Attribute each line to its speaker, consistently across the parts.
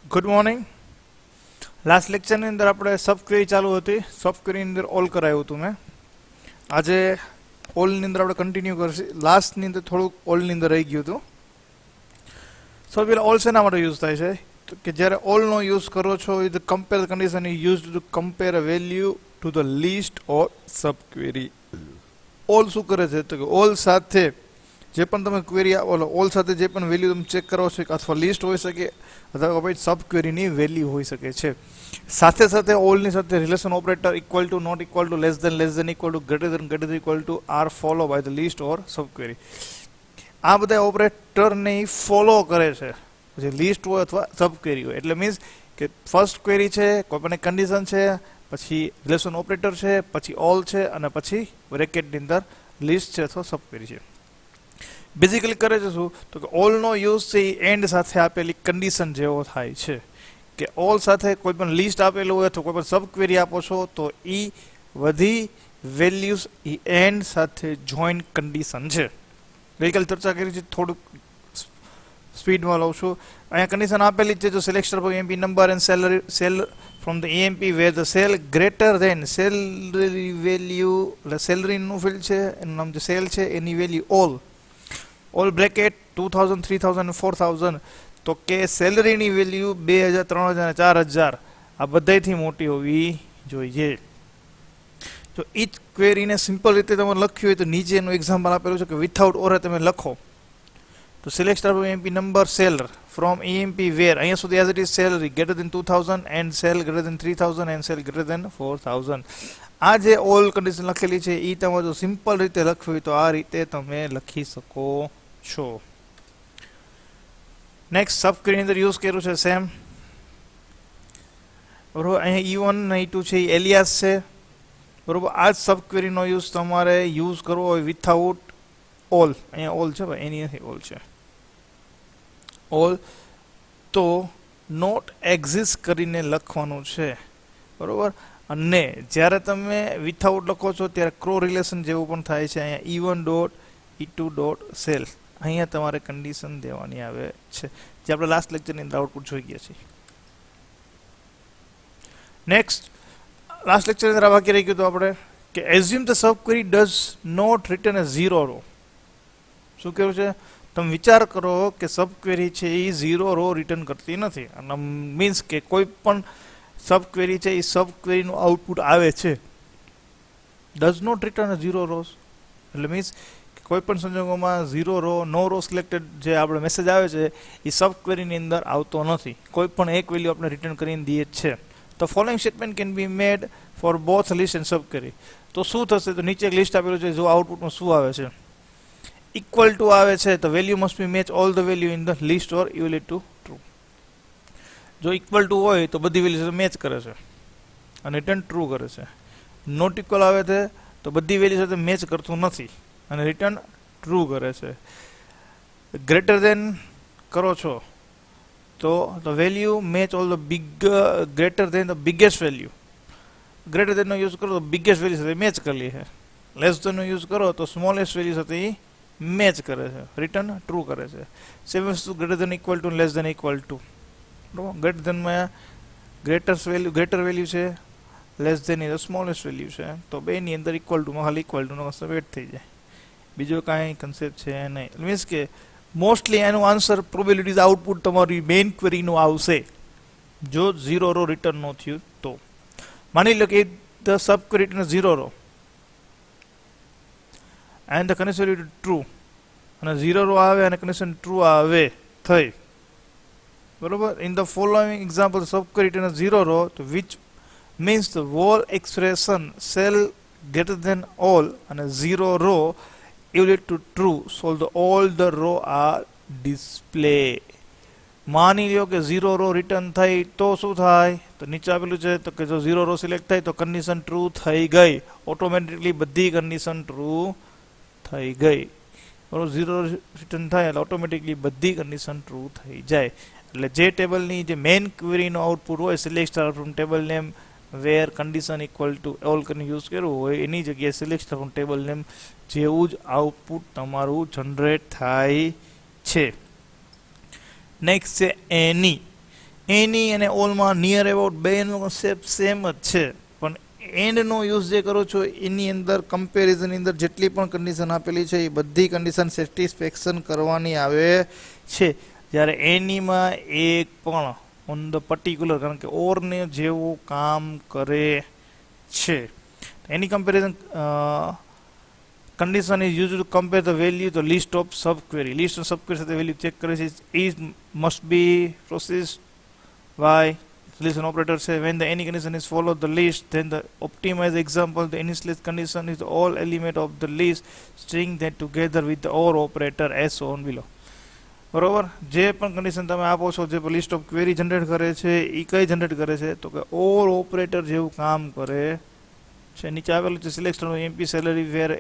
Speaker 1: Good morning. Last લેક્ચરની અંદર આપણે સબ query ચાલુ હતી. સબ ક્વેરીની અંદર ઓલ કરાવ્યું હતું મેં. આજે ઓલની અંદર આપણે કન્ટિન્યુ કરશું. લાસ્ટની અંદર થોડુંક ઓલની અંદર રહી ગયું હતું. સૌથી પહેલાં ઓલ શેના માટે યુઝ થાય છે કે જ્યારે ઓલનો યુઝ કરો છો with compare condition use to compare a value to the list or sub query. All શું કરે છે તો કે ઓલ સાથે જે પણ તમે ક્વેરી ઓલ સાથે જે પણ વેલ્યુ તમે ચેક કરો છો અથવા લિસ્ટ હોઈ શકે અથવા પછી સબ ક્વેરીની વેલ્યુ હોઈ શકે છે. સાથે સાથે ઓલની સાથે relation operator equal to not equal to less than equal to greater equal to are follow by the list or sub query. આ બધા ઓપરેટરને ફોલો કરે છે પછી લિસ્ટ હોય અથવા સબ ક્વેરી હોય. એટલે મીન્સ કે ફર્સ્ટ ક્વેરી છે, કોઈ પણ કન્ડિશન છે, પછી રિલેશન ઓપરેટર છે, પછી ઓલ છે અને પછી બ્રેકેટની અંદર લિસ્ટ છે અથવા સબ ક્વેરી છે. બેઝિકલી કરે છે શું તો કે ઓલનો યુઝ છે એ એન્ડ સાથે આપેલી કન્ડિશન જેવો થાય છે કે ઓલ સાથે કોઈ પણ લિસ્ટ આપેલું હોય અથવા કોઈ પણ સબ ક્વેરી આપો છો તો એ બધી વેલ્યુઝ એ એન્ડ સાથે જોઈન્ટ કન્ડિશન છે. ગઈકાલે ચર્ચા કરી છે, થોડુંક સ્પીડમાં લઉં છું. અહીંયા કન્ડિશન આપેલી જ છે. જો select MP number and sal from the MP where the sal greater than salary value, એટલે સેલરીનું ફિલ્ડ છે એનું નામ જે સેલ છે એની વેલ્યુ ઓલ બ્રેકેટ 2000, 3000 અને 4000 તો કે સેલરીની વેલ્યુ 2000, 3000 અને 4000 આ બધાથી મોટી હોવી જોઈએ. જો ઈ જ ક્વેરીને સિમ્પલ રીતે તમે લખ્યું હોય તો નીચેનું એક્ઝામ્પલ આપેલું છે કે વિથઆઉટ ઓર તમે લખો તો select MP number sal from emp where અહીંયા સુધી as it is salary greater than 2000 and sal greater than 3000 and sal greater than 4000. આ જે ઓલ કન્ડિશન લખેલી છે એ તમે જો સિમ્પલ રીતે લખવી હોય તો આ રીતે તમે લખી શકો છો. નેક્સ્ટ સબ ક્વેરીની અંદર યુઝ કર્યું છે સેમ. બરોબર, અહીંયા E1 અને E2 છે એ એલિયાસ છે. બરોબર, આ જ સબ ક્વેરીનો યુઝ તમારે યુઝ કરવો હોય વિથઆઉટ ઓલ. અહીંયા ઓલ છે ભાઈ, એની નથી ઓલ છે ઓલ તો નોટ એક્ઝિસ્ટ કરીને લખવાનું છે. બરોબર, અને જ્યારે તમે વિથઆઉટ લખો છો ત્યારે ક્રો રિલેશન જેવું પણ થાય છે. અહીંયા E1 dot E2 dot cell અહીંયા તમારે કન્ડિશન દેવાની આવે છે જે આપણે લાસ્ટ લેક્ચરની અંદર આઉટપુટ જોઈ ગયા છીએ. નેક્સ્ટ લાસ્ટ લેક્ચરની અંદર આ વાક્ય રહી ગયું હતું આપણે કે assume the sub query does not return a zero row. શું કહેવું છે? તમે વિચાર કરો કે સબ ક્વેરી છે એ ઝીરો રો રિટર્ન કરતી નથી. અને મીન્સ કે કોઈ પણ સબ ક્વેરી છે એ સબ ક્વેરીનું આઉટપુટ આવે છે. Does not return zero rows એટલે મીન્સ કોઈ પણ સંજોગોમાં zero row no row selected જે આપણે મેસેજ આવે છે એ સબ ક્વેરીની અંદર આવતો નથી. કોઈ પણ એક વેલ્યુ આપણે રિટર્ન કરીને દઈએ જ છે. તો following statement can be made for both list and sub query. તો શું થશે? તો નીચે એક લિસ્ટ આપેલું છે. જો આઉટપુટમાં શું આવે છે? ઇક્વલ ટુ આવે છે તો value must be match all the value in the list or equal to true. જો ઇક્વલ ટુ હોય તો બધી વેલ્યુ સાથે મેચ કરે છે અને રિટર્ન ટ્રુ કરે છે. નોટ ઇક્વલ આવે છે તો બધી વેલ્યુ સાથે મેચ કરતું નથી અને રિટર્ન ટ્રુ કરે છે. ગ્રેટર દેન કરો છો તો the value match all the greater than the biggest value. Greater દેનનો યુઝ કરો તો બિગેસ્ટ વેલ્યુ સાથે મેચ કરી લે છે. લેસ દેનનો યુઝ કરો તો સ્મોલેસ્ટ વેલ્યુ સાથે એ મેચ કરે છે, રિટર્ન ટ્રુ કરે છે. સેમ વસ્તુ greater than equal to less than equal to. બરાબર, ગ્રેટર દેનમાં ગ્રેટર વેલ્યુ છે, લેસ દેન એ સ્મોલેસ્ટ વેલ્યુ છે. તો બેની અંદર ઇક્વલ ટુમાં ખાલી ઇક્વલ ટુનો કન્સેપ્ટ એડ થઈ જાય. બીજો કાંઈ કન્સેપ્ટ છે નહીં. મીન્સ કે મોસ્ટલી એનું આન્સર પ્રોબેબિલિટીઝ આઉટપુટ તમારી મેઇન ક્વેરીનું આવશે જો ઝીરો રો રિટર્ન ન થયું તો. માની લો કે the sub query return zero row and the condition true અને ઝીરો રો આવે અને કન્ડિશન ટ્રુ આવે થઈ. બરોબર, in the following example subquery return zero row તો which means the whole expression sal greater than all અને zero row equal to true so all the row are display. માની લ્યો કે zero row return થઈ તો શું થાય? તો નીચે આપેલું છે તો કે જો ઝીરો રો સિલેક્ટ થાય તો કન્ડિશન ટ્રુ થઈ ગઈ. ઓટોમેટિકલી બધી કન્ડિશન ટ્રુ થઈ ગઈ. બરોબર, ઝીરો રિટર્ન થાય એટલે ઓટોમેટિકલી બધી કન્ડિશન ટ્રુ થઈ જાય. એટલે જે ટેબલની જે મેઇન ક્વેરીનો આઉટપુટ હોય select from table name where condition equal to all કરીને યુઝ કરવું હોય એની જગ્યાએ સિલેક્ટ ફ્રોમ ટેબલ નેમ જેવું જ આઉટપુટ તમારું જનરેટ થાય છે. નેક્સ્ટ છે એની. એની અને ઓલમાં નિયર અબાઉટ બેનો કોન્સેપ્ટ સેમ જ છે, પણ એન્ડનો યુઝ જે કરો છો એની અંદર કમ્પેરિઝનની અંદર જેટલી પણ કન્ડિશન આપેલી છે એ બધી કન્ડિશન સેટિસ્ફેક્શન કરવાની આવે છે. જ્યારે એનીમાં એક પણ ઓન ધ પર્ટિક્યુલર, કારણ કે ઓરને જેવું કામ કરે છે. એની comparison condition is used to compare the value the list of subquery. List of subquery સાથે value check કરે છે. is must be processed by solution operator છે. When the any condition is followed the list, then the optimize example the initialized condition is all element of the list string that together with the OR operator as shown below. બરોબર, જે પણ condition તમે આપો છો, જે list of query generate કરે છે એ કઈ જનરેટ કરે છે તો કે ઓર ઓપરેટર જેવું કામ કરે છે. નીચે આવેલું છે સિલેક્શન એમપી સેલરી વેર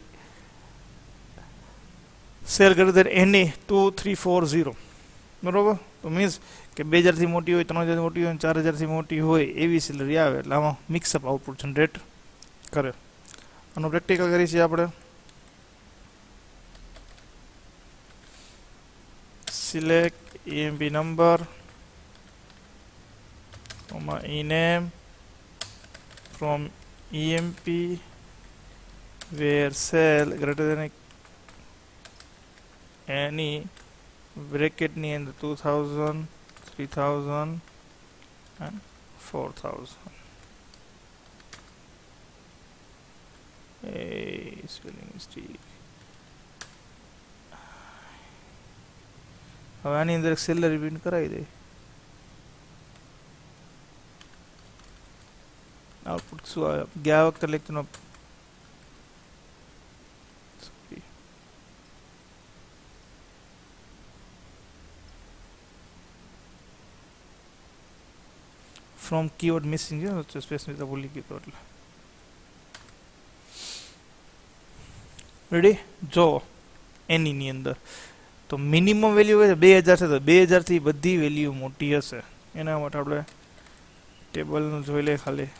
Speaker 1: સેલ કરે દેન એની 2340. બરોબર, તો મીન્સ કે 2000 થી મોટી હોય, 3000 થી મોટી હોય, 4000 થી મોટી હોય એવી સેલરી આવે એટલે આમાં મિક્સઅપ આઉટપુટ જનરેટ કરે. આનું પ્રેક્ટિકલ કરી છે આપણે. select emp number, ename from emp where cell greater than any bracket ની અંદર 2000, 3000 and 4000. Spelling mistake. હવે આની અંદર સેલરી પ્રિન્ટ કરાવી દે. આઉટપુટ શું આવે? ગયા વખતે લેક્ચરનો ફ્રોમ કીવર્ડ મિસિંગ છે, સ્પેસ ની તો ભૂલી ગયો એટલે. રેડી? જો એની ની અંદર તો મિનિમમ વેલ્યુ હોય 2000 છે, તો 2000 થી બધી વેલ્યુ મોટી હશે. એના માટે આપણે ટેબલનું જોઈ લે ખાલી.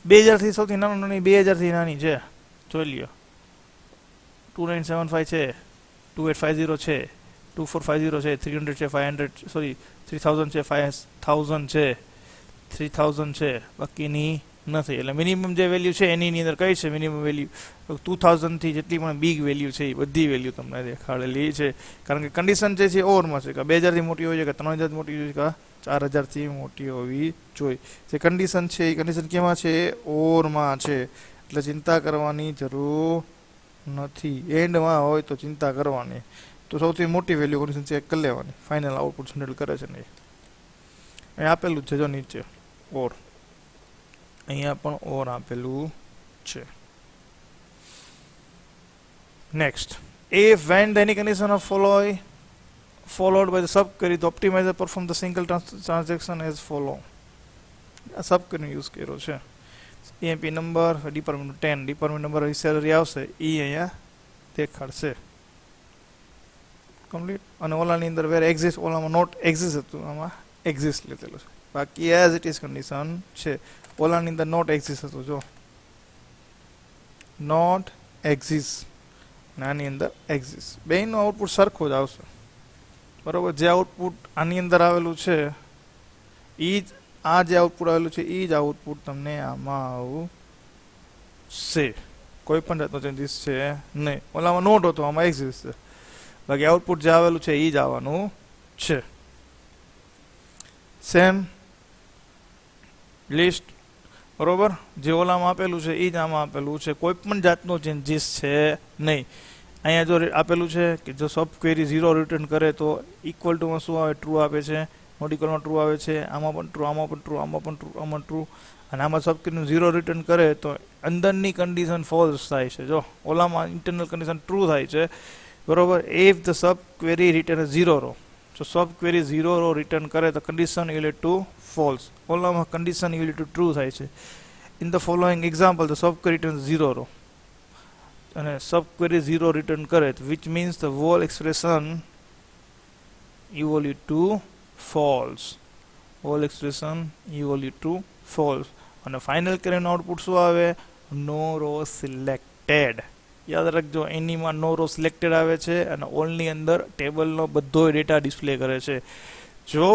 Speaker 1: બે હજાર થી સૌથી નાની 2000 થી નાની છે, જોઈ લ્યો. 2975 છે, 2850 છે, 2450 છે, 300 છે, 500 સોરી 3000 છે, 5000 છે, 3000 છે, બાકીની નથી. એટલે મિનિમમ જે વેલ્યુ છે એની અંદર કઈ છે મિનિમમ વેલ્યુ? 2000 થી જેટલી પણ બિગ વેલ્યુ છે એ બધી વેલ્યુ તમને દેખાડેલી છે. કારણ કે કન્ડિશન જે છે ઓવરમાં છે કે 2000 થી મોટી હોય છે, કે 3000 થી મોટી હોય છે, કે 4000 થી મોટી હોવી જોઈએ. જે કન્ડિશન છે એ કન્ડિશન કેમાં છે? ઓવરમાં છે. એટલે ચિંતા કરવાની જરૂર નથી. એન્ડમાં હોય તો ચિંતા કરવાની. તો સૌથી મોટી વેલ્યુ કન્ડિશન ચેક કરી લેવાની. ફાઇનલ આઉટપુટ જનરેટ કરે છે ને એ આપેલું છે જો નીચે ઓર. અહીંયા પણ ઓર આપેલું છે. Next, if when the any condition of followed by the subquery, the optimizer perform the single transaction as follow. આ સબક્વેરી યુઝ કર્યો છે. EMP number department 10 department number salary આવશે એ અહીંયા દેખાડશે. કમ્પ્લીટ. અને ઓલાની અંદર વેર એક્ઝિસ્ટ, ઓલામાં નોટ એક્ઝિસ્ટ હતું, આમાં એક્ઝિસ્ટ લીધેલું છે. બાકી એઝ ઇટ ઇઝ કન્ડિશન છે. ઓલાની અંદર નોટ એક્ઝિસ્ટ હતું, જો નોટ એક્ઝિસ્ટ, આની અંદર એક્ઝિસ્ટ. બેયનું આઉટપુટ સરખું જ આવશે. બરોબર, જે આઉટપુટ આની અંદર આવેલું છે એ જ આ જે આઉટપુટ આવેલું છે એ જ આઉટપુટ તમને આમાં આવશે. કોઈ પણ જાતનો ચેન્જીસ છે નહીં. ઓલામાં નોટ હતો, આમાં એક્ઝિસ્ટ છે. બાકી આઉટપુટ જે આવેલું છે એ જ આવવાનું છે. સેમ લિસ્ટ, બરોબર, જે ઓલામાં આપેલું છે એ જ આમાં આપેલું છે. કોઈ પણ જાતનો ચેન્જીસ છે નહીં. અહીંયા જો આપેલું છે કે જો સબ ક્વેરી 0 રિટર્ન કરે તો ઇક્વલ ટુમાં શું આવે? ટ્રુ આપે છે. નોટ ઇક્વલમાં ટ્રુ આવે છે. આમાં પણ ટ્રુ, આમાં પણ ટ્રુ, આમાં પણ ટ્રુ, આમાં ટ્રુ. અને આમાં સબ ક્વેરી 0 રિટર્ન કરે તો અંદરની કન્ડિશન ફોલ્સ થાય છે. જો ઓલામાં ઇન્ટરનલ કન્ડિશન ટ્રુ થાય છે, બરોબર. If the sub query return 0 row, જો સબ ક્વેરી 0 રો રિટર્ન કરે તો કન્ડિશન ઇક્વલ ટુ ફોલ્સ. ઓલામાં કન્ડિશન ઇક્વલ ટુ ટ્રુ થાય છે. In the following example the sub query return 0 row અને સબ ક્વેરી 0 રિટર્ન કરે, which means the whole expression evaluate to false. All expression evaluate to false. અને final કરીને output શું આવે? No row selected. યાદ રાખજો, એનીમાં નો રો સિલેક્ટેડ આવે છે અને ઓલની અંદર ટેબલનો બધો ડેટા ડિસ્પ્લે કરે છે. જો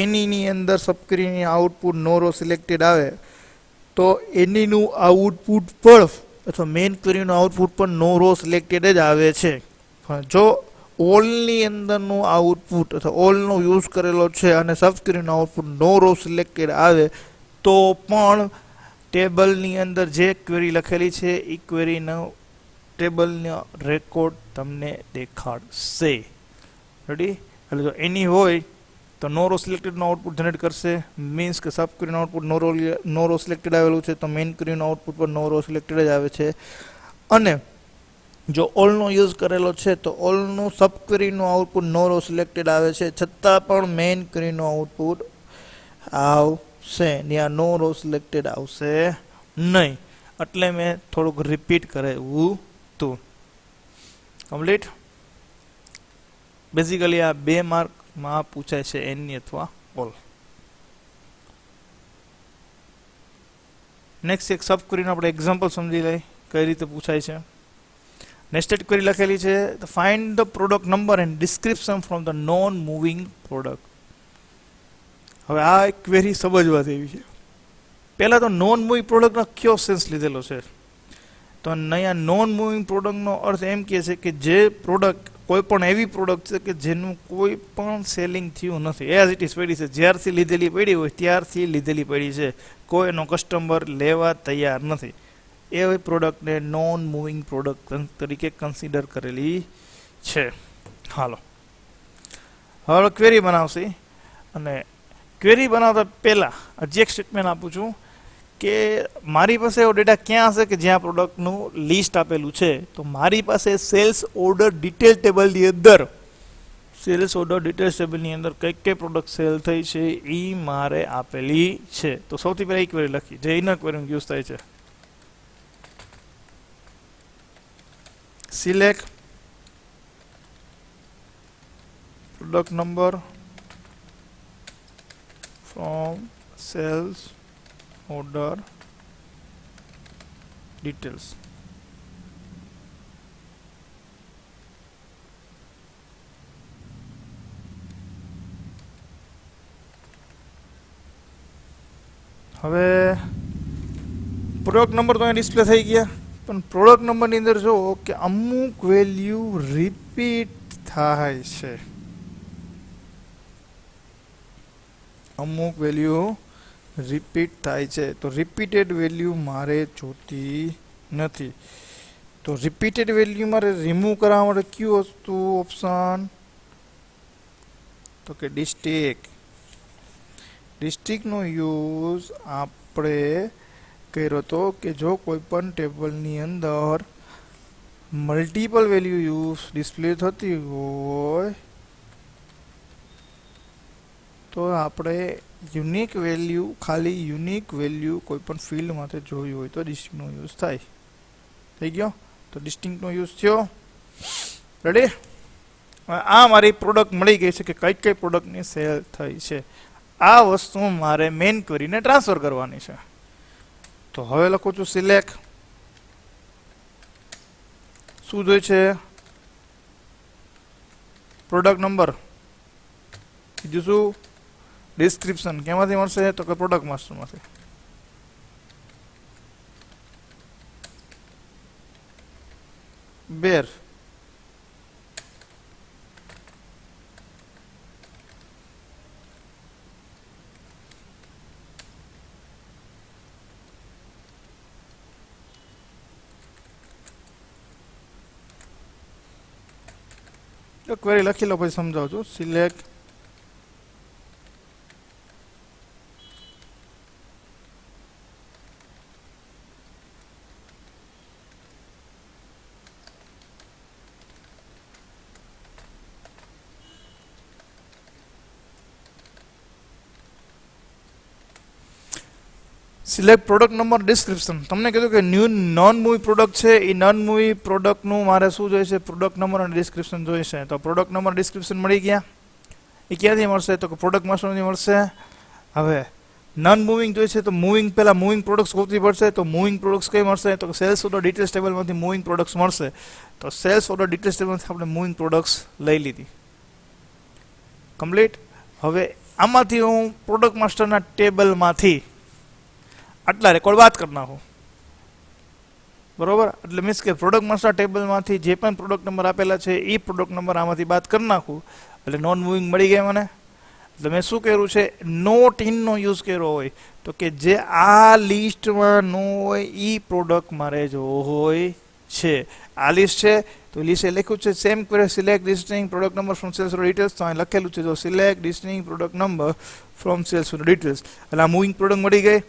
Speaker 1: એનીની અંદર સબક્વેરીની આઉટપુટ નો રો સિલેક્ટેડ આવે તો એનીનું આઉટપુટ પણ અથવા મેઇન ક્વેરીનું આઉટપુટ પણ નો રો સિલેક્ટેડ જ આવે છે. પણ જો ઓલની અંદરનું આઉટપુટ અથવા ઓલનો યુઝ કરેલો છે અને સબક્વેરીનું આઉટપુટ નો રો સિલેક્ટેડ આવે તો પણ ટેબલની અંદર જે ક્વેરી લખેલી છે એ ક્વેરીનો ટેબલનો રેકોર્ડ તમને દેખાડશે. રેડી? એટલે જો એની હોય તો નો રો સિલેક્ટેડનું આઉટપુટ જનરેટ કરશે. મીન્સ કે સબ ક્વેરીનું આઉટપુટ નો રો સિલેક્ટેડ આવેલું છે તો મેઇન ક્વેરીનું આઉટપુટ પણ નો રો સિલેક્ટેડ જ આવે છે. અને જો ઓલનો યુઝ કરેલો છે તો ઓલનું સબ ક્વેરીનું આઉટપુટ નો રો સિલેક્ટેડ આવે છે, છતાં પણ મેઇન ક્વેરીનું આઉટપુટ આવશે. ત્યાં નો રો સિલેક્ટેડ આવશે નહીં. એટલે મેં થોડુંક રિપીટ કરાવ્યું હતું. કમ્પ્લીટ. બેઝિકલી આ 2 માર્કમાં પૂછાય છે, એની અથવા ઓલ. નેક્સ્ટ એક સબ ક્વેરીનું આપણે એક્ઝામ્પલ સમજી લઈએ કઈ રીતે પૂછાય છે. નેસ્ટેડ ક્વેરી લખેલી છે, find the product number and description from the non moving product. હવે આ એક ક્વેરી સમજવા જેવી છે. પહેલાં તો નોન મૂવિંગ પ્રોડક્ટનો કયો સેન્સ લીધેલો છે? તો અહીંયા નોન મૂવિંગ પ્રોડક્ટનો અર્થ એમ કહે છે કે જે પ્રોડક્ટ કોઈ પણ એવી પ્રોડક્ટ છે કે જેનું કોઈ પણ સેલિંગ થયું નથી, એઝ ઇટ ઇઝ પડી છે, જ્યારથી લીધેલી પડી હોય ત્યારથી લીધેલી પડી છે, કોઈ એનો કસ્ટમર લેવા તૈયાર નથી, એ પ્રોડક્ટને નોન મૂવિંગ પ્રોડક્ટ તરીકે કન્સિડર કરેલી છે. હાલો, હવે ક્વેરી બનાવશે. અને ક્વેરી બનાવતા પહેલાં હજી એક સ્ટેટમેન્ટ આપું છું કે મારી પાસે એવો ડેટા ક્યાં હશે કે જ્યાં પ્રોડક્ટનું લિસ્ટ આપેલું છે. તો મારી પાસે સેલ્સ ઓર્ડર ડિટેલ ટેબલની અંદર કઈ કઈ પ્રોડક્ટ સેલ થઈ છે એ મારે આપેલી છે. તો સૌથી પહેલાં એ ક્વેરી લખી જે ઇનર ક્વેરીમાં યુઝ થાય છે. Select product number from sales order details. હવે પ્રોડક્ટ નંબર તો અહીંયા ડિસ્પ્લે થઈ ગયા, પણ પ્રોડક્ટ નંબરની અંદર જો કે અમુક વેલ્યુ રિપીટ થાય છે. અમુક વેલ્યુ રિપીટ થાય છે. તો રિપીટેડ વેલ્યુ મારે જોતી નથી. તો રિપીટેડ વેલ્યુ મારે રિમૂવ કરવા માટે કયું વસ્તુ ઓપ્શન? તો કે ડિસ્ટ્રિક્ટનો યુઝ આપણે કર્યો હતો કે જો કોઈ પણ ટેબલની અંદર મલ્ટિપલ વેલ્યુ યુઝ ડિસ્પ્લે થતી હોય તો આપણે ખાલી યુનિક વેલ્યુ કોઈ પણ ફિલ્ડમાંથી જોયું હોય તો ડિસ્ટિંક્ટનો યુઝ થાય. થઈ ગયો? તો ડિસ્ટિંક્ટનો યુઝ થયો. રેડી? આ મારી પ્રોડક્ટ મળી ગઈ છે કે કઈ કઈ પ્રોડક્ટની સેલ થઈ છે. આ વસ્તુ મારે મેઇન ક્વેરીને ટ્રાન્સફર કરવાની છે. તો હવે લખું છું સિલેક્ટ. શું જોઈએ છે? Product number. બીજું શું? ડિસ્ક્રિપ્શન. કેમાંથી મળશે? તો કે પ્રોડક્ટ માસ્ટરમાંથી. બેર. ક્વેરી લખી લો પછી સમજાવું છું. Select select product number description. તમને કીધું કે ન્યૂ નોન મૂવી પ્રોડક્ટ છે, એ નોન મૂવી પ્રોડક્ટનું મારે શું જોઈશે? પ્રોડક્ટ નંબર અને ડિસ્ક્રિપ્શન જોઈશે. તો પ્રોડક્ટ નંબર ડિસ્ક્રિપ્શન મળી ગયા. એ ક્યાંથી મળશે? તો કે પ્રોડક્ટ માસ્ટરથી મળશે. હવે નોન મૂવિંગ જોઈએ છે તો મૂવિંગ પહેલા મૂવિંગ પ્રોડક્ટ્સ ગોતવી પડશે. તો મૂવિંગ પ્રોડક્ટ્સ કઈ મળશે? તો સેલ્સ ઓર્ડર ડિટેલ્સ ટેબલમાંથી મૂવિંગ પ્રોડક્ટ્સ મળશે. તો સેલ્સ ઓર્ડર ડિટેલ્સ ટેબલમાંથી આપણે મૂવિંગ પ્રોડક્ટ્સ લઈ લીધી. કમ્પ્લીટ. હવે આમાંથી હું પ્રોડક્ટ માસ્ટરના ટેબલમાંથી આટલા રેકોર્ડ બાદ કરી નાખું. બરોબર. એટલે મીન્સ કે પ્રોડક્ટ માસ્ટર ટેબલમાંથી જે પણ પ્રોડક્ટ નંબર આપેલા છે એ પ્રોડક્ટ નંબર આમાંથી બાદ કરી નાખું એટલે નોન મૂવિંગ મળી ગયા મને. એટલે મેં શું કર્યું છે? નોટ ઇનનો યુઝ કર્યો હોય તો કે જે આ લિસ્ટમાં ન હોય એ પ્રોડક્ટ મારે જો હોય છે. આ લિસ્ટ છે તો લિસ્ટ લખ્યું છે same query select listing product number from sales details. તો અહીં લખેલું છે જો select listing product number from sales details. એટલે આ મૂવિંગ પ્રોડક્ટ મળી ગઈ.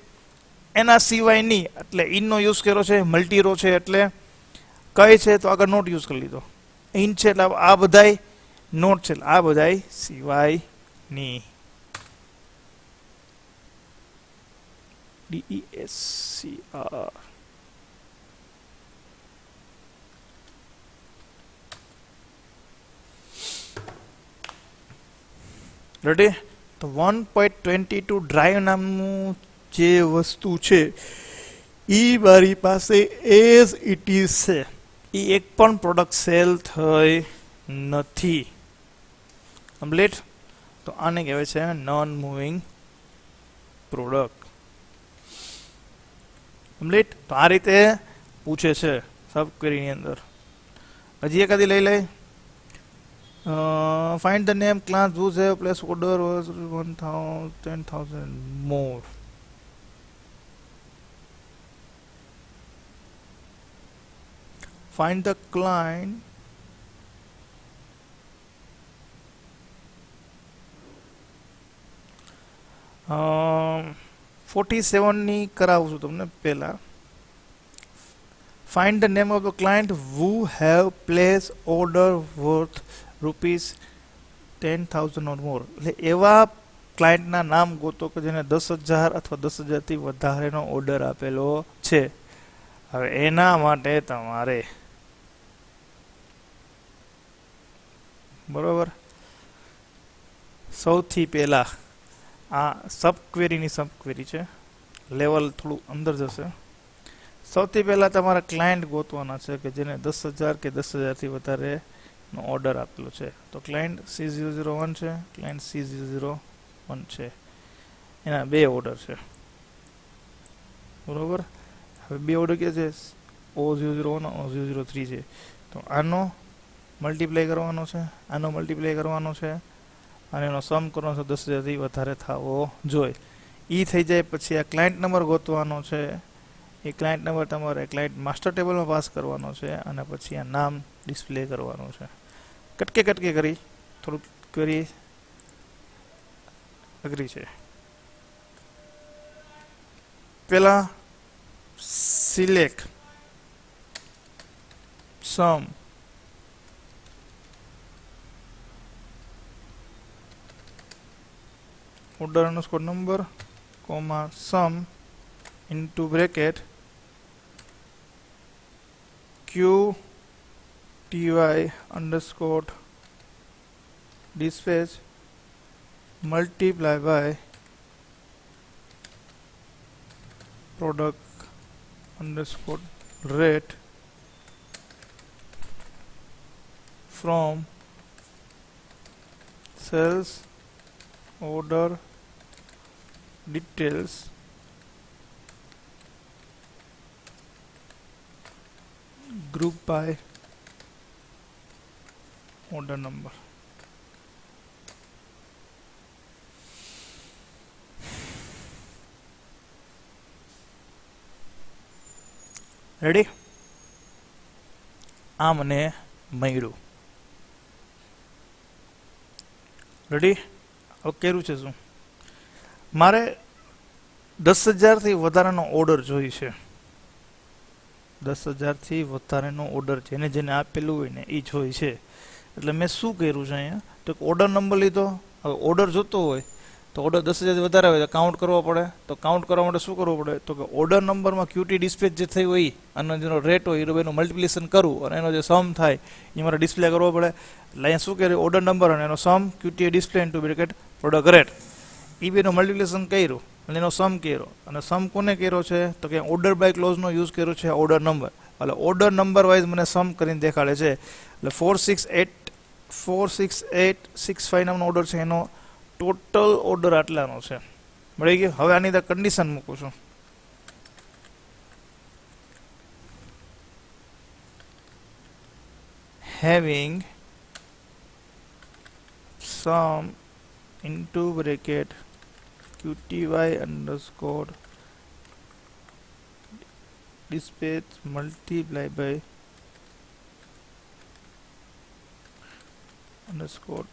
Speaker 1: એના સિવાયની એટલે ઇનનો યુઝ કર્યો છે. મલ્ટી રો છે એટલે કઈ છે તો આગળ નોટ યુઝ કરી લીધો. ઇન છે એટલે આ બધાય નોટ છે આ બધાય સિવાયની. DESCR ready. તો 1.22 ડ્રાઈવ નામનું જે વસ્તુ છે એ મારી પાસે એઝ ઇટ ઇઝ છે. એ એક પણ પ્રોડક્ટ સેલ થઈ નથી. કમ્પ્લીટ. તો આને કહેવાય છે નોન મૂવિંગ પ્રોડક્ટ. કમ્પ્લીટ. તો આ રીતે પૂછે છે સબ ક્વેરીની અંદર. હજી એકાદી લઈ લે. Find the name class whose have placed order was 10,000 more. Find the client uh, 47 ની કરાવું છું તમને પહેલા. Find the name of the client who have placed order worth ₹10,000 or more. એટલે એવા ક્લાયન્ટના નામ ગોતો કે જેને 10,000 અથવા 10,000 થી વધારેનો ઓર્ડર આપેલો છે. હવે એના માટે તમારે બરોબર સૌથી પહેલા આ સબ ક્વેરી છે. લેવલ થોડું અંદર જશે. સૌથી પહેલા તમારા ક્લાયન્ટ ગોતવાના છે કે જેને 10,000 કે 10,000 થી વધારે નો ઓર્ડર આપેલો છે. તો ક્લાયન્ટ C001 છે, ક્લાયન્ટ C001 છે. એના બે ઓર્ડર છે. બરોબર. હવે બે ઓર્ડર કે છે O001 O003 છે. તો આનો મલ્ટીપ્લાય કરવાનો છે, આનો મલ્ટીપ્લાય કરવાનો છે અને એનો સમ કરવાનો છે 10,000 થી વધારે થવો જોઈએ. એ થઈ જાય પછી આ ક્લાયન્ટ નંબર ગોતવાનો છે. એ ક્લાયન્ટ નંબર તમારે ક્લાયન્ટ માસ્ટર ટેબલમાં પાસ કરવાનો છે અને પછી આ નામ ડિસ્પ્લે કરવાનું છે. કટકે કરી થોડુંક ક્વેરી અઘરી છે. પેલા select sum order underscore number comma sum into bracket QTY underscore dispatch multiply by product underscore rate from sales order details group by order number. Ready. આ મને મળ્યું. રેડી. હવે કર્યું છે શું? મારે 10,000 થી વધારાનો ઓર્ડર જોઈએ છે. 10,000 થી વધારેનો ઓર્ડર જેને જેને આપેલું હોય ને એ જોઈ છે. એટલે મેં શું કર્યું છે અહીંયા તો ઓર્ડર નંબર લીધો. હવે ઓર્ડર જોતો હોય તો ઓર્ડર 10,000 થી વધારે હોય તો કાઉન્ટ કરવો પડે. તો કાઉન્ટ કરવા માટે શું કરવું પડે તો કે ઓર્ડર નંબરમાં ક્યુટી ડિસ્પ્લે જે થઈ હોય અને જેનો રેટ હોય એનું મલ્ટિપ્લિકેશન કરવું અને એનો જે સમ થાય એ મારે ડિસ્પ્લે કરવો પડે. એટલે અહીંયા શું કર્યું ઓર્ડર નંબર અને એનો sum QTY display into bracket product rate. એ બેનો મલ્ટિપ્લિકેશન કર્યું અને એનો સમ કર્યો, અને સમ કોને કર્યો છે તો કે ઓર્ડર બાય ક્લોઝનો યુઝ કર્યો છે ઓર્ડર નંબર, એટલે ઓર્ડર નંબર વાઇઝ મને સમ કરીને દેખાડે છે. એટલે 46865 નામનો ઓર્ડર છે, એનો ટોટલ ઓર્ડર આટલાનો છે. મળી ગયું. હવે આની અંદર કન્ડિશન મૂકું છું. having sum into bracket qty underscore dispatch multiply by underscore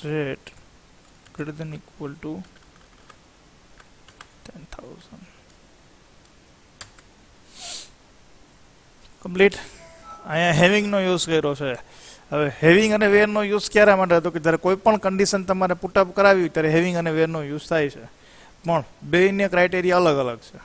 Speaker 1: rate greater than equal to 10,000. Complete. અહીંયા હેવિંગનો યુઝ કર્યો છે. હવે હેવિંગ અને વેરનો યુઝ ક્યારે માટે હતો કે જ્યારે કોઈ પણ કન્ડિશન તમારે પુટઅપ કરાવી ત્યારે હેવિંગ અને વેરનો યુઝ થાય છે, પણ બેયને ક્રાઇટેરિયા અલગ અલગ છે.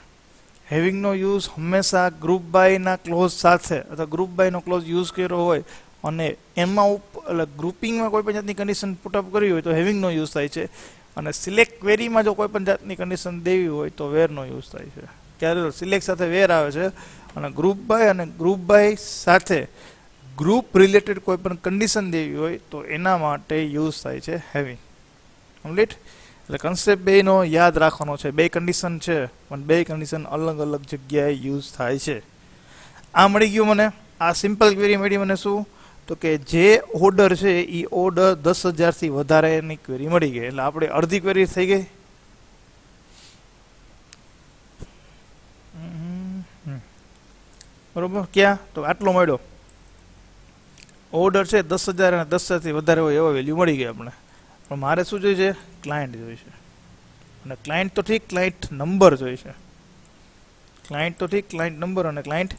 Speaker 1: હેવિંગનો યુઝ હંમેશા ગ્રુપ બાયના ક્લોઝ સાથે અથવા ગ્રુપ બાયનો ક્લોઝ યુઝ કર્યો હોય અને એમાં એટલે ગ્રુપિંગમાં કોઈ પણ જાતની કન્ડિશન પુટઅપ કરવી હોય તો હેવિંગનો યુઝ થાય છે, અને સિલેક્ટ ક્વેરીમાં જો કોઈ પણ જાતની કન્ડિશન દેવી હોય તો વેરનો યુઝ થાય છે. ત્યારે સિલેક્ટ સાથે વેર આવે છે, અને ગ્રુપ બાય સાથે ગ્રુપ રિલેટેડ કોઈ પણ કન્ડિશન દેવી હોય તો એના માટે યુઝ થાય છે હેવિંગ. કમ્પ્લીટ. એટલે કન્સેપ્ટ બેનો યાદ રાખવાનો છે. બે કન્ડિશન છે પણ બે કન્ડિશન અલગ અલગ જગ્યાએ યુઝ થાય છે. આ મળી ગયું મને. આ સિમ્પલ ક્વેરી મળી મને શું તો કે જે ઓર્ડર છે એ ઓર્ડર 10,000થી વધારેની ક્વેરી મળી ગઈ. એટલે આપણે અડધી ક્વેરી થઈ ગઈ. બરોબર. ક્યાં તો આટલો મળ્યો ઓર્ડર છે 10,000 અને 10,000થી વધારે હોય એવો વેલ્યુ મળી ગઈ આપણે. પણ મારે શું જોઈએ છે? ક્લાયન્ટ જોઈશે. અને ક્લાયન્ટ તો ઠીક, ક્લાયન્ટ નંબર જોઈશે. ક્લાયન્ટ તો ઠીક, ક્લાયન્ટ નંબર અને ક્લાયન્ટ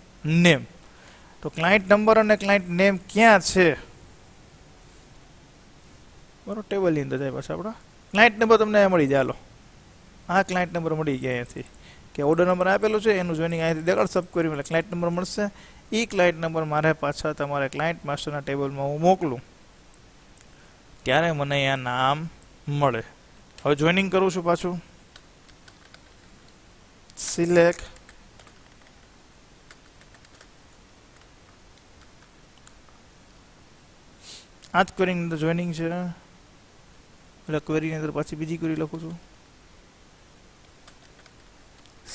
Speaker 1: નેમ. તો ક્લાયન્ટ નંબર અને ક્લાયન્ટ નેમ ક્યાં છે? બરોબર, ટેબલની અંદર જાય પાછા આપણા ક્લાયન્ટ નંબર તમને અહીંયા મળી જાય. હાલો, આ ક્લાયન્ટ નંબર મળી ગયા અહીંયાથી કે ઓર્ડર નંબર આપેલો છે, એનું જોઈનિંગ અહીંયાથી દેખાડ સબ ક્વેરી એટલે ક્લાયન્ટ નંબર મળશે. એ ક્લાયન્ટ નંબર મારે પાછા તમારે ક્લાયન્ટ માસ્ટરના ટેબલમાં હું મોકલું ત્યારે મને અહીંયા નામ મળે. હવે જોઈનિંગ કરું છું પાછું. સિલેક્ટ આ જ ક્વેરીની અંદર જોઈનિંગ છે, એટલે ક્વેરીની અંદર પાછી બીજી ક્વેરી લખું છું.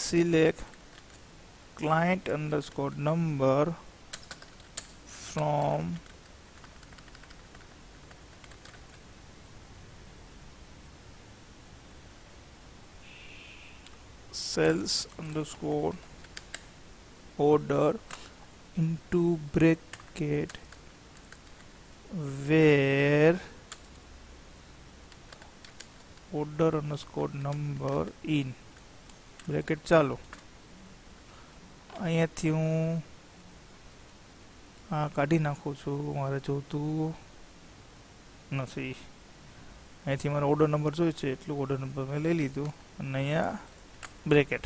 Speaker 1: select client underscore number from sales underscore order into bracket where order underscore number in bracket ચાલુ. અહીંયાથી હું આ કાઢી નાખું છું, મારે જોતું નથી. અહીંયાથી મારે ઓર્ડર નંબર જોઈએ છે એટલું ઓર્ડર નંબર મેં લઈ લીધું અને અહીંયા બ્રેકેટ.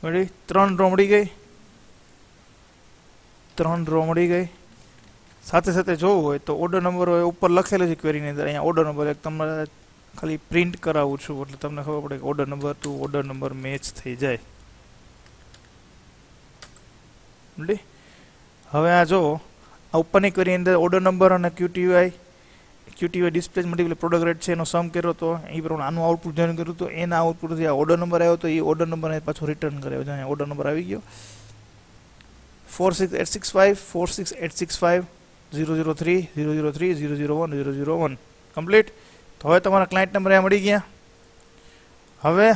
Speaker 1: મળી 3 રો મળી ગઈ. 3 રો મળી ગઈ. સાથે સાથે જોવું હોય તો ઓર્ડર નંબર હોય ઉપર લખેલો છે ક્વેરીની અંદર. અહીંયા ઓર્ડર નંબર એક તમારે ખાલી પ્રિન્ટ કરાવું છું એટલે તમને ખબર પડે કે order number two order number match થઈ જાય. હવે આ જો આ ઉપરની ક્વેરી અંદર ઓર્ડર નંબર અને QTY display multiple product rate છે એનો સમ કર્યો તો એ પ્રમાણે આનું આઉટપુટ જોઈન કર્યું તો એના આઉટપુટથી આ ઓર્ડર નંબર આવ્યો તો એ ઓર્ડર નંબર પાછો રિટર્ન કર્યો છે. ઓર્ડર નંબર આવી ગયો 46865 46865 003 003 001 001. કમ્પ્લીટ. તો હવે તમારા ક્લાયન્ટ નંબર અહીંયા મળી ગયા. હવે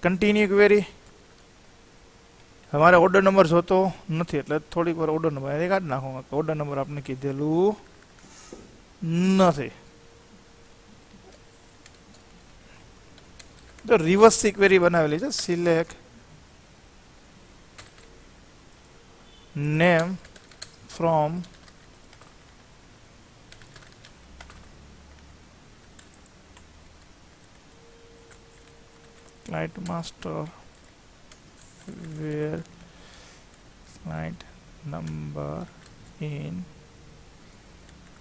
Speaker 1: કન્ટિન્યુ ક્વેરી. અમારે ઓર્ડર નંબર જોતો નથી એટલે થોડીક વાર ઓર્ડર નંબર એને કાઢી નાખો. ઓર્ડર નંબર આપણે કીધેલું નથી. તો રિવર્સ ક્વેરી બનાવેલી છે. Select name from client master where client number in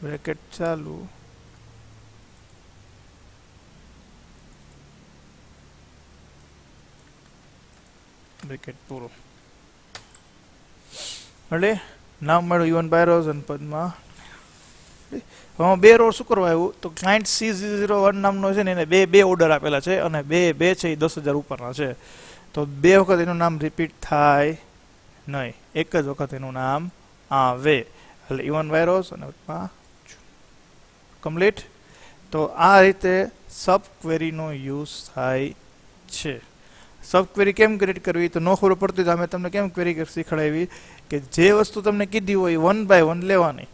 Speaker 1: bracket ચાલુ બ્રેકેટ પૂરો. એટલે નામ મળ્યું યુવન બાયરોઝ અને પદમાં. હવે બે રો શું કરવા આવ્યું તો ક્લાયન્ટ C001 નામનો છે ને એને બે ઓર્ડર આપેલા છે અને બે છે એ 10,000 ઉપરના છે. તો બે વખત એનું નામ રિપીટ થાય નહીં, એક જ વખત એનું નામ આવે. એટલે ઇવન વાયરોસ અને કમ્પ્લીટ. તો આ રીતે સબ ક્વેરીનો યુઝ થાય છે. સબ ક્વેરી કેમ ક્રિએટ કરવી તો ન ખબર પડતી તો અમે તમને કેમ ક્વેરી શીખડાવી કે જે વસ્તુ તમને કીધી હોય 1 by 1 લેવાની.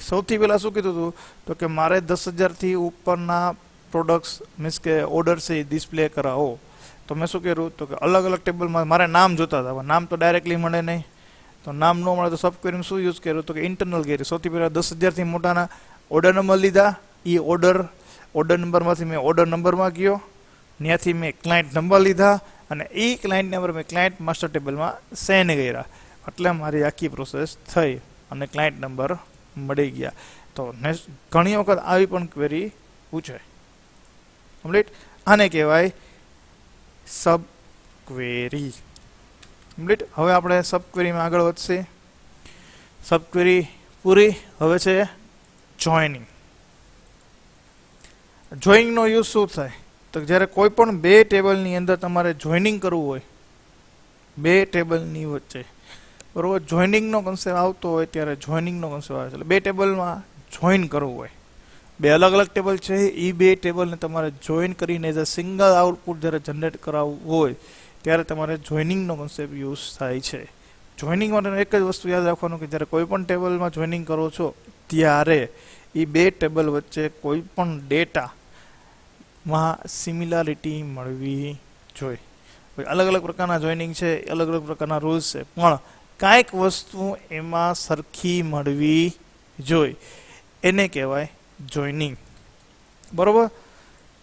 Speaker 1: સૌથી પહેલાં શું કીધું હતું તો કે મારે 10,000થી ઉપરના પ્રોડક્ટ્સ મીન્સ કે ઓર્ડર છે એ ડિસ્પ્લે કરાવો. તો મેં શું કર્યું તો કે અલગ અલગ ટેબલમાં મારે નામ જોતા હતા. નામ તો ડાયરેક્ટલી મળે નહીં, તો નામ ન મળે તો સબ ક્વેરીમાં શું યુઝ કર્યું તો કે ઇન્ટરનલ ક્વેરી. સૌથી પહેલાં 10,000થી મોટાના ઓર્ડર નંબર લીધા, એ ઓર્ડર નંબરમાંથી મેં ઓર્ડર નંબરમાં ગયો, ત્યાંથી મેં ક્લાયન્ટ નંબર લીધા અને એ ક્લાયન્ટ નંબર મેં ક્લાયન્ટ માસ્ટર ટેબલમાં સેન્ડ કર્યા. એટલે મારી આખી પ્રોસેસ થઈ અને ક્લાયન્ટ નંબર મળી ગયા. તો ઘણી વખત આવી પણ ક્વેરી પૂછાય. કમ્પ્લીટ. આને કહેવાય સબ ક્વેરી. કમ્પ્લીટ. હવે આપણે સબ ક્વેરીમાં આગળ વધશે. સબ ક્વેરી પૂરી. હવે છે જોઈનિંગ. જોઈનિંગનો યુઝ શું થાય તો જ્યારે કોઈ પણ બે ટેબલની અંદર તમારે જોઈનિંગ કરવું હોય, બે ટેબલની વચ્ચે, બરોબર, જોઈનિંગનો કન્સેપ્ટ આવતો હોય ત્યારે જોઈનિંગનો કન્સેપ્ટ આવે છે. એટલે બે ટેબલમાં જોઈન કરવું હોય, બે અલગ અલગ ટેબલ છે, એ બે ટેબલને તમારે જોઈન કરીને એઝ અ સિંગલ આઉટપુટ જ્યારે જનરેટ કરાવવું હોય ત્યારે તમારે જોઈનિંગનો કન્સેપ્ટ યુઝ થાય છે. જોઈનિંગ માટેનું એક જ વસ્તુ યાદ રાખવાનું કે જ્યારે કોઈ પણ ટેબલમાં જોઈનિંગ કરો છો ત્યારે એ બે ટેબલ વચ્ચે કોઈ પણ ડેટામાં સિમિલારિટી મળવી જોઈએ. અલગ અલગ પ્રકારના જોઈનિંગ છે, અલગ અલગ પ્રકારના રૂલ્સ છે, પણ કાંઈક વસ્તુ એમાં સરખી મળવી જોઈએ. એને કહેવાય જોઈનિંગ. બરોબર.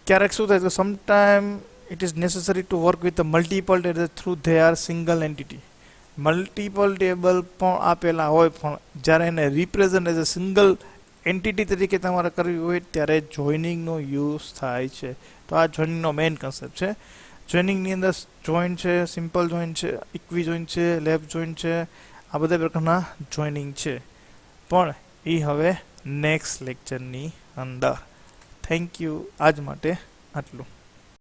Speaker 1: ક્યારેક શું થાય તો sometime it is necessary to work with multiple table through they are single entity. Multiple table પણ આપેલા હોય પણ જ્યારે એને represent as a single entity તરીકે તમારે કરવી હોય ત્યારે જોઈનિંગનો યુઝ થાય છે. તો આ જોઈનિંગનો મેઇન કન્સેપ્ટ છે. જોઈનિંગની અંદર જોઈન્ટ છે, સિમ્પલ જોઈન્ટ છે, ઇક્વી જોઈન્ટ છે, લેફ્ટ જોઈન્ટ છે, આ બધા પ્રકારના જોઈનિંગ છે. પણ એ હવે નેક્સ્ટ લેક્ચરની અંદર. Thank you. આજ માટે આટલું.